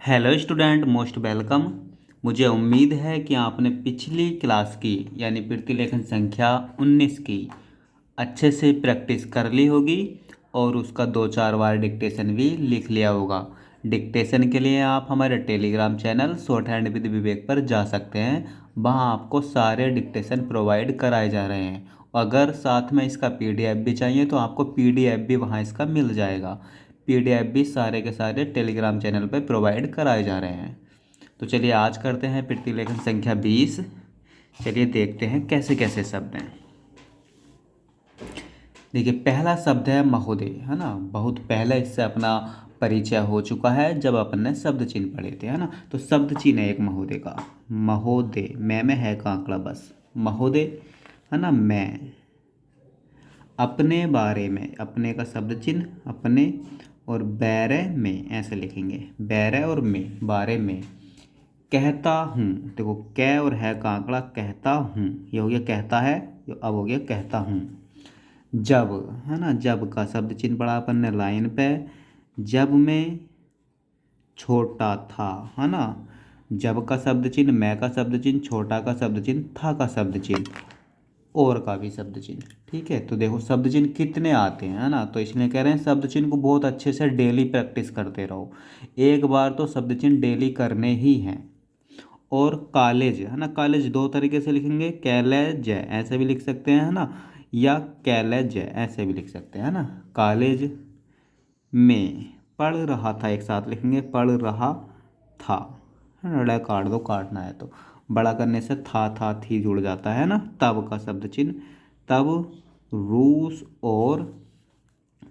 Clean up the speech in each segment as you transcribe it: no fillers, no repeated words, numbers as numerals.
Hello student, most welcome. मुझे उम्मीद है कि आपने पिछली क्लास की यानी प्रतिलेखन संख्या 19 की अच्छे से प्रैक्टिस कर ली होगी और उसका 2-4 बार डिक्टेशन भी लिख लिया होगा। डिक्टेशन के लिए आप हमारे Telegram channel shorthand with Vivek पर जा सकते हैं। वहाँ आपको सारे डिक्टेशन प्रोवाइड कराए जा रहे हैं। अगर साथ में इसका पीडीएफ भी चाहिए तो आपको पीडीएफ भी वहाँ इसका मिल जाएगा। पीडीएफ भी सारे के सारे टेलीग्राम चैनल पर प्रोवाइड कराए जा रहे हैं। तो चलिए आज करते हैं प्रतिलेखन संख्या 20। चलिए देखते हैं कैसे कैसे शब्द हैं। देखिए पहला शब्द है महोदय, है ना। बहुत पहले इससे अपना परिचय हो चुका है जब अपन ने शब्द चिन्ह पढ़े थे, है ना। तो शब्द चिन्ह है एक महोदय का। महोदय, मैं में है कांकड़ा बस। महोदय, है ना। मैं अपने बारे में, अपने का शब्द चिन्ह अपने, और बैरे में ऐसे लिखेंगे। बैरे और में, बारे में। कहता हूँ, देखो कै और है का आंकड़ा, कहता हूँ ये हो गया कहता है, ये अब हो गया कहता हूँ। जब, है ना। जब का शब्द चिन्ह पढ़ा अपन ने लाइन पे। जब मैं छोटा था, है ना। जब का शब्द चिन्ह, मैं का शब्द चिन्ह, छोटा का शब्द चिन्ह, था का शब्द चिन्ह, और का भी शब्द चिन्ह। ठीक है, तो देखो शब्द चिन्ह कितने आते हैं, है ना। तो इसलिए कह रहे हैं शब्द चिन्ह को बहुत अच्छे से डेली प्रैक्टिस करते रहो। एक बार तो शब्द चिन्ह डेली करने ही हैं। और कॉलेज, है ना। कॉलेज दो तरीके से लिखेंगे, कैलेज ऐसे भी लिख सकते हैं, है ना, या कैलेज ऐसे भी लिख सकते हैं, है ना। कॉलेज में पढ़ रहा था, एक साथ लिखेंगे, पढ़ रहा था, है ना। ड़ काट दो, काटना है तो। बड़ा करने से था थी जुड़ जाता है ना। तब का शब्द चिन्ह, तब रूस और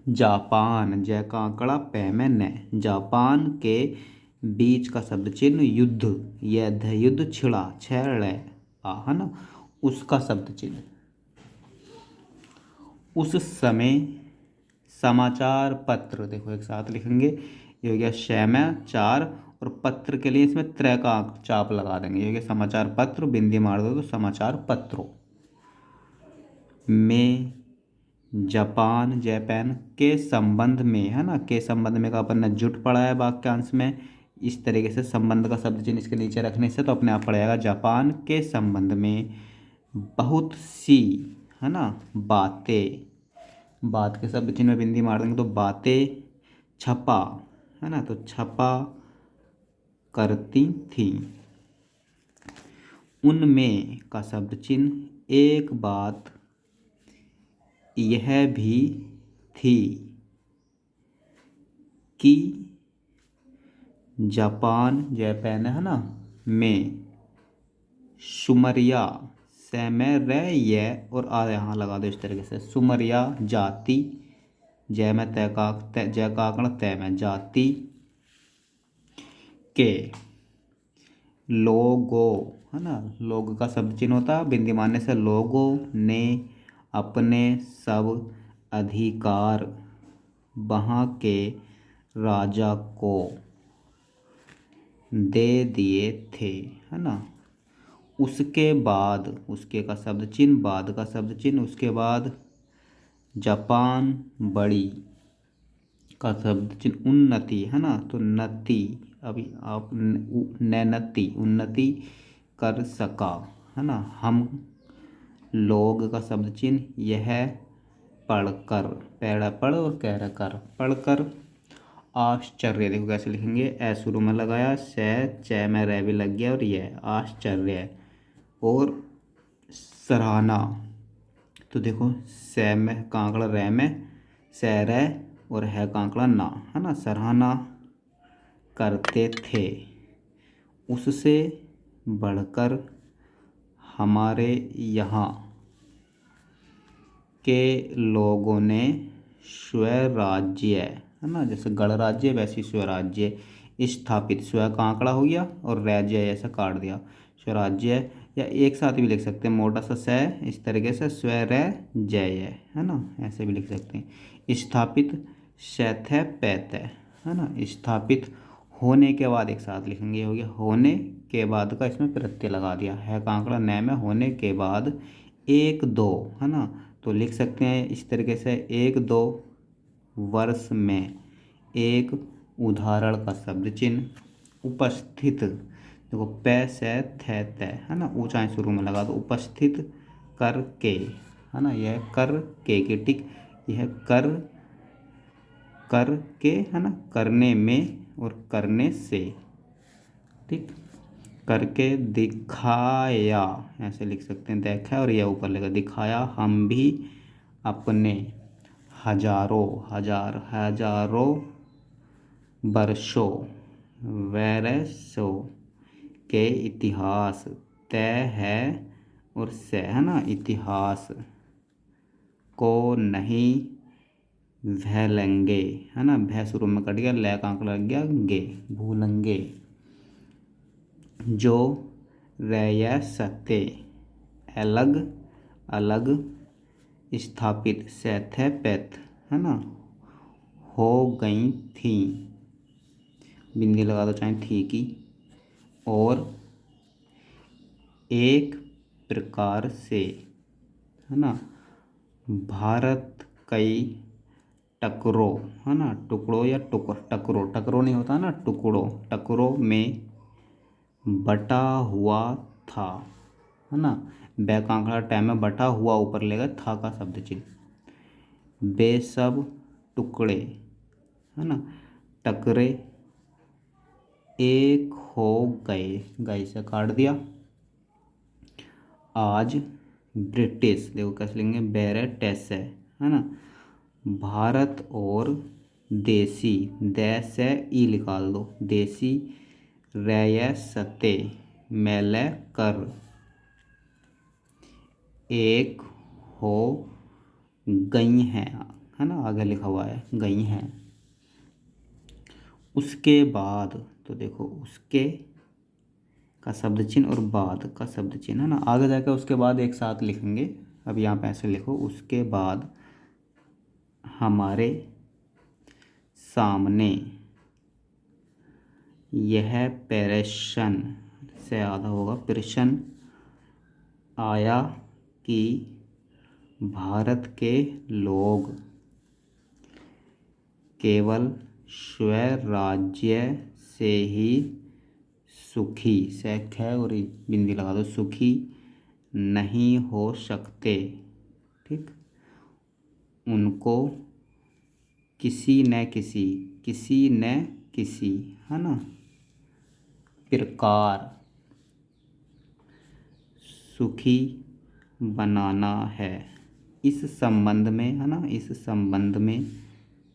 जापान, जय का आंकड़ा पै में न, जापान के बीच का शब्द चिन्ह युद्ध, यह युद्ध छिड़ा, छेड़ है ना, उसका शब्द चिन्ह। उस समय समाचार पत्र, देखो एक साथ लिखेंगे, ये हो गया शैमा चार, और पत्र के लिए इसमें त्रै का चाप लगा देंगे, ये हो गया समाचार पत्र, बिंदी मार दो तो समाचार पत्रों में। जापान, जापान के संबंध में, है ना। के संबंध में का अपन ने जुट पढ़ा है वाक्यांश में। इस तरीके से संबंध का शब्द चिन्ह इसके नीचे रखने से तो अपने आप पड़ेगा जापान के संबंध में बहुत सी, है ना, बातें। बात के शब्द चिन्ह में बिंदी मार देंगे तो बातें। छपा, है ना, तो छपा करती थी। उनमें का शब्द चिन्ह एक बात यह भी थी कि जापान, जापान, है ना, में सुमरिया, से में रह ये और आ यहाँ लगा दो इस तरीके से, सुमरिया जाति, जय में तय का, जय का आंकड़ा तय में जाति के लोगो, है ना। लोग का शब्द चिन्ह होता है बिंदी मारने से, लोगों ने अपने सब अधिकार वहाँ के राजा को दे दिए थे, है ना। उसके बाद, उसके का शब्द चिन्ह, बाद का शब्द चिन्ह, उसके बाद जापान बड़ी का शब्द चिन्ह उन्नति, है ना। तो नति, अभी आप नति, उन्नति कर सका, है ना। हम लोग का शब्द चिन्ह यह पढ़कर, पैड़ा पढ़ और कह कर, पढ़कर आश्चर्य, देखो कैसे लिखेंगे, ए शुरू में लगाया, से च में रे भी लग गया, और यह आश्चर्य। और सराहना, तो देखो से में कांकड़ा रे में, से रे और है कांकड़ा ना, है ना। सराहना करते थे। उससे बढ़कर हमारे यहाँ के लोगों ने स्वराज्य, है ना, जैसे गणराज्य वैसे स्वराज्य स्थापित, स्व का आंकड़ा हो गया और राज्य ऐसा काट दिया, स्वराज्य। या एक साथ भी लिख सकते हैं, मोटा सा से इस तरीके से, स्व जय, है ना, ऐसे भी लिख सकते हैं। स्थापित शैथ पैत, है ना। स्थापित होने के बाद एक साथ लिखेंगे, हो गया होने के बाद का इसमें प्रत्यय लगा दिया, है का आंकड़ा न में, होने के बाद एक दो, है ना। तो लिख सकते हैं इस तरीके से, एक दो वर्ष में, एक उदाहरण का शब्द चिन्ह, उपस्थित, देखो पै से थे तय है ना, ऊंचाई शुरू में लगा दो, उपस्थित करके है ना, यह कर के टिक, यह कर करके है ना, करने में और करने से, ठीक, करके दिखाया, ऐसे लिख सकते हैं, देखा और यह ऊपर लगा दिखाया, हम भी अपने हजारों हजारों वर्षों वैरसों के इतिहास, तय है और से है ना, इतिहास को नहीं भूलेंगे है ना, भै शुरू में कट गया, लै का अंक लग गया, गे भूलेंगे, जो रियासतें अलग अलग स्थापित स्थापित है ना हो गई थी, बिंदी लगा दो चाहे थी की, और एक प्रकार से है ना भारत कई टकरों है ना, टुकड़ों या टकरों, टकरों नहीं होता ना, टकरों में बटा हुआ था है ना, बै का आंकड़ा टाइम में बटा हुआ ऊपर लेगा था का शब्द चिन्ह, वे सब टुकड़े है ना टकरे एक हो गए, गए से काट दिया, आज ब्रिटिश, देखो कैसे लिखेंगे, बैरेटेस है ना, भारत और देसी, देश है ई निकाल दो, देसी रियासतें मिल कर एक हो गई हैं है ना, आगे लिखा हुआ है गई हैं, उसके बाद, तो देखो उसके का शब्द चिन्ह और बाद का शब्द चिन्ह है ना, आगे जाकर उसके बाद एक साथ लिखेंगे, अब यहाँ पे ऐसे लिखो, उसके बाद हमारे सामने यह प्रश्न से आधा होगा, प्रश्न आया कि भारत के लोग केवल स्वराज्य से ही सुखी, से ख और बिंदी लगा दो, सुखी नहीं हो सकते, ठीक, उनको किसी न किसी है ना प्रकार सुखी बनाना है, इस संबंध में है ना, इस संबंध में,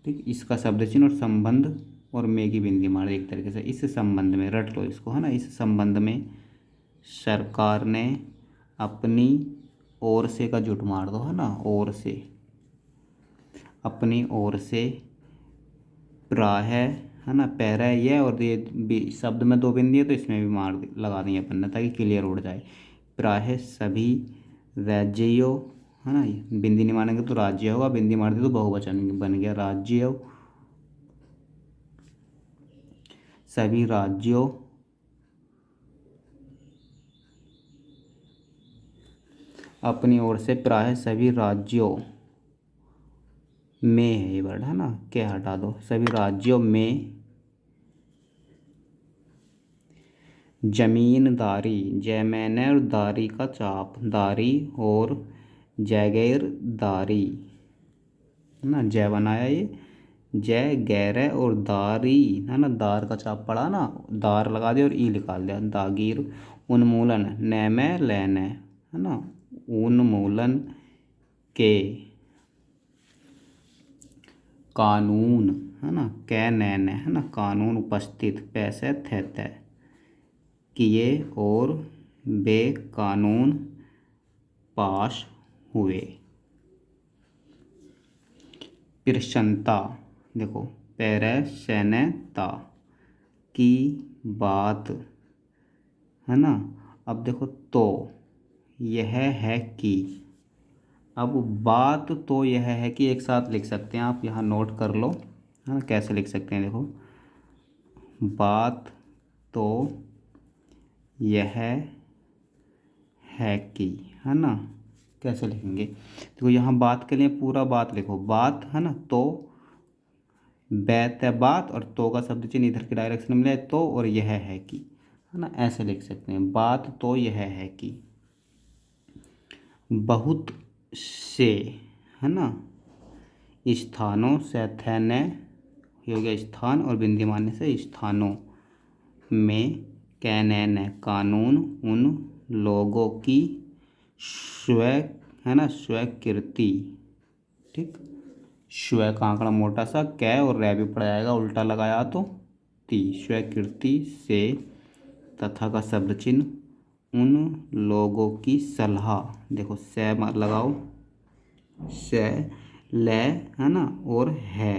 ठीक, इसका शब्द चिन्ह और संबंध और में की बिंदी मार एक तरीके से, इस संबंध में रट लो इसको है ना, इस संबंध में सरकार ने अपनी ओर से का जुट मार दो है ना, ओर से, अपनी ओर से प्राय है ना, पैरा ये और ये शब्द में दो बिंदी है तो इसमें भी मार लगा दी अपन ने ताकि क्लियर उड़ जाए, प्राय सभी राज्यों है ना, बिंदी नहीं मारेंगे तो राज्य होगा, बिंदी मार दी तो बहुवचन बन गया, राज्यों, सभी राज्यों अपनी ओर से प्राय सभी राज्यों में है ये वर्ड है ना, क्या हटा दो, सभी राज्यों में जमींदारी, जैमैने और दारी का चाप, दारी और जागीरदारी है ना, जय बनाया ये, जय गैर और दारी है ना, दार का चाप पड़ा ना, दार लगा दिया और ई निकाल दिया, दागीर, उन्मूलन, नैमे लेने है ना, उन्मूलन के कानून है ना, कै नैने है ना, कानून उपस्थित, पैसे थे तय किए और वे कानून पास हुए, प्रसन्नता, देखो पैरसनता की बात है ना, अब देखो तो यह है कि, अब बात तो यह है कि एक साथ लिख सकते हैं आप, यहाँ नोट कर लो है ना, कैसे लिख सकते हैं, देखो बात तो यह है कि है ना, कैसे लिखेंगे, देखो यहाँ बात के लिए पूरा बात लिखो, बात है ना, तो बैत है बात और तो का शब्द चिन्ह इधर के डायरेक्शन में मिले तो, और यह है कि, है ना, ऐसे लिख सकते हैं, बात तो यह है कि। बहुत से, है ना, स्थानों से थे न हो गया स्थान, और बिंदी मारने से स्थानों में कहने न कानून उन लोगों की स्व, है ना, स्वीकृति। ठीक, स्व का आंकड़ा मोटा सा, कै और रै भी पड़ जाएगा उल्टा लगाया तो ती, स्वीकृति से, तथा का शब्द चिन्ह उन लोगों की सलाह। देखो से लगाओ, से ले, है ना, और है,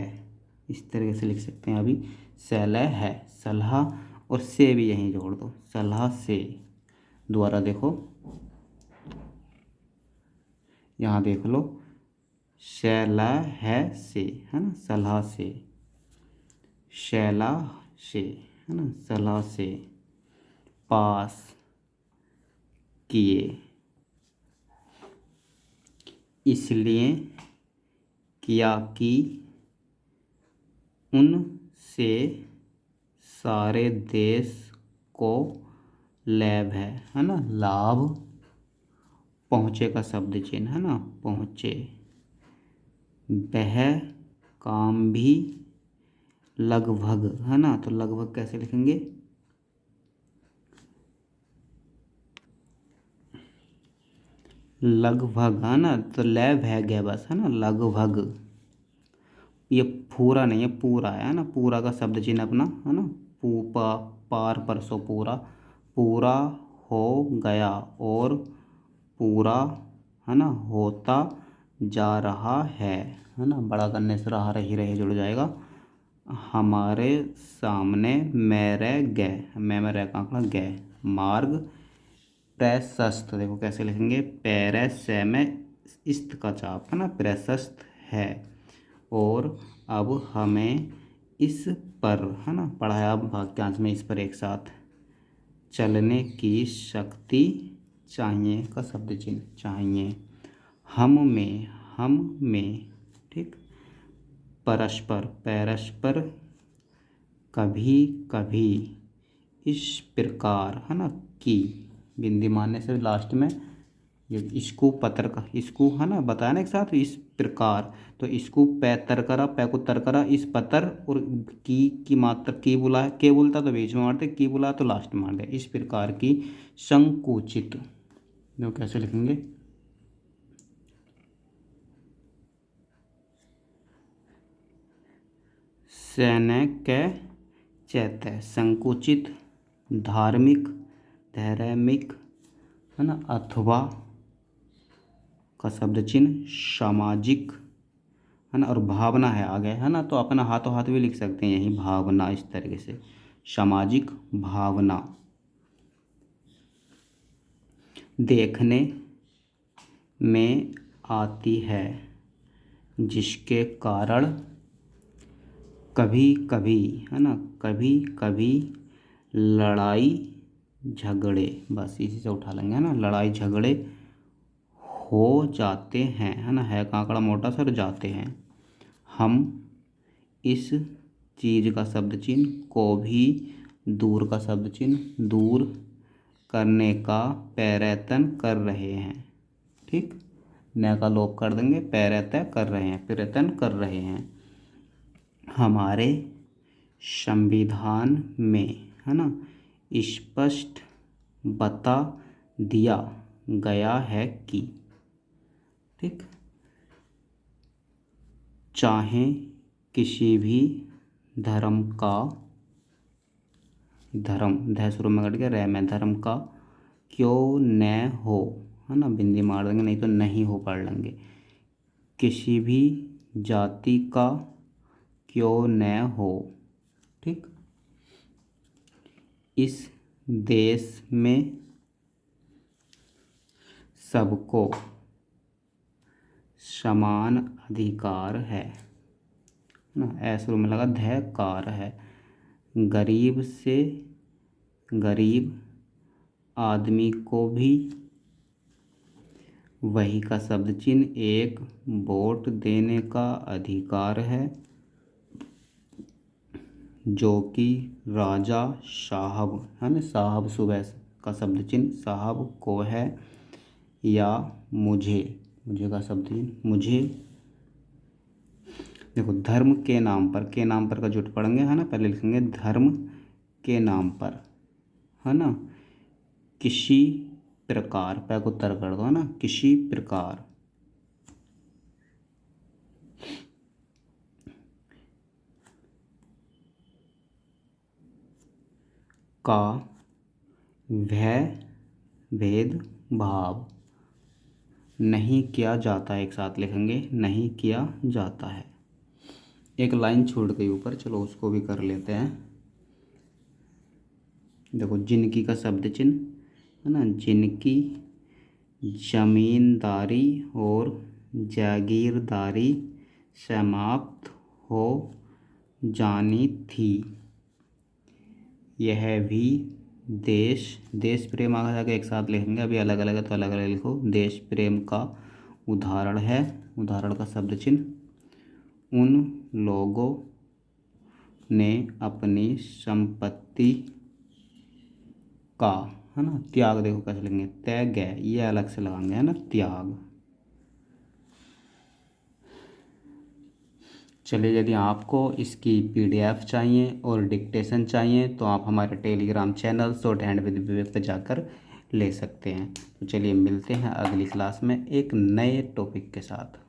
इस तरीके से लिख सकते हैं। अभी से ले है सलाह, और से भी यहीं जोड़ दो, सलाह से। दोबारा देखो, यहाँ देख लो, शैला है से, है ना, सलाह से, शैला से, है ना, सलाह से, पास किए, इसलिए किया कि उनसे सारे देश को लाभ है ना, लाभ, पहुँचे का शब्द चिन्ह, है ना, पहुँचे, वह काम भी लगभग, है ना, तो लगभग कैसे लिखेंगे, लगभग, है ना, तो लैब है गया बस, है ना, लगभग, ये पूरा नहीं है, पूरा है ना, पूरा का शब्द चिन्ह अपना, है ना, पार परसों पूरा, पूरा हो गया, और पूरा, है ना, होता जा रहा है ना, बड़ा करने से रहा रही रहे जुड़ जाएगा। हमारे सामने मेरे गए, मैं मेरे का आंकड़ा गए, मार्ग प्रशस्त, देखो कैसे लिखेंगे, पैरे से में इस्त का चाप, है ना, प्रशस्त है, और अब हमें इस पर, है ना, पढ़ाया वाक्यांश में इस पर एक साथ, चलने की शक्ति चाहिए का शब्द चिन्ह, चाहिए, हम में, ठीक, परस्पर, परस्पर, कभी कभी, इस प्रकार, है ना, की, बिंदी मारने से लास्ट में ये इसको पतर का, इसको, है ना, बताया ना एक साथ, इस प्रकार, तो इसको पै तर करा, पै को तर करा, इस पतर, और की मात्र की बुला, के बोलता तो बीच में मारते, की बुला तो लास्ट में मार दे, इस प्रकार की संकुचित, देखो कैसे लिखेंगे, सैन्य चैत्य, संकुचित, धार्मिक, धार्मिक, है ना, अथवा का शब्द चिन्ह सामाजिक, है ना, और भावना है आगे, है ना, तो अपना हाथों हाथ भी लिख सकते हैं यही, भावना, इस तरीके से, सामाजिक भावना, देखने में आती है, जिसके कारण कभी कभी, है ना, कभी कभी लड़ाई झगड़े, बस इसी से उठा लेंगे, है ना, लड़ाई झगड़े हो जाते हैं, है ना, है का आंकड़ा मोटा सर, जाते हैं, हम इस चीज़ का शब्द चिन्ह को भी, दूर का शब्द चिन्ह, दूर करने का प्रयत्न कर रहे हैं, ठीक, न का लोप कर देंगे, प्रयत्न कर रहे हैं, प्रयत्न कर रहे हैं, हमारे संविधान में, है ना, स्पष्ट बता दिया गया है कि, ठीक, चाहे किसी भी धर्म का, धर्म ध शुरू में कट गया, रह में, धर्म का क्यों न हो, है ना, बिंदी मार देंगे, नहीं तो नहीं हो पढ़ लेंगे, किसी भी जाति का क्यों न हो, ठीक, इस देश में सबको समान अधिकार है ना, ऐ शुरू में लगा, कार है, गरीब से गरीब आदमी को भी वही का शब्द चिन्ह एक वोट देने का अधिकार है, जो कि, राजा, साहब, है ना, साहब सुबह का शब्द चिन्ह साहब को है, या मुझे, मुझे का शब्द चिन्ह मुझे। देखो धर्म के नाम पर, के नाम पर का जुट पढ़ेंगे, है ना, पहले लिखेंगे धर्म के नाम पर, है ना, किसी प्रकार, पै को तर कर दो, है ना, किसी प्रकार का भय भेदभाव नहीं किया जाता है। एक साथ लिखेंगे, नहीं किया जाता है। एक लाइन छूट गई ऊपर, चलो उसको भी कर लेते हैं। देखो जिनकी का शब्द चिन्ह, है ना, जिनकी जमींदारी और जागीरदारी समाप्त हो जानी थी, यह भी देश, देश प्रेम आ जाके एक साथ लिखेंगे, अभी अलग अलग है तो अलग अलग लिखो, देश प्रेम का उदाहरण है। उदाहरण का शब्द चिन्ह, उन लोगों ने अपनी संपत्ति का, है ना, त्याग, देखो कैसे लिखेंगे, त्याग, ये अलग से लगाएंगे, है ना, त्याग। चलिए यदि आपको इसकी पीडीएफ चाहिए और डिक्टेशन चाहिए तो आप हमारे Telegram channel shorthand with Vivek पर जाकर ले सकते हैं। तो चलिए मिलते हैं अगली क्लास में एक नए टॉपिक के साथ।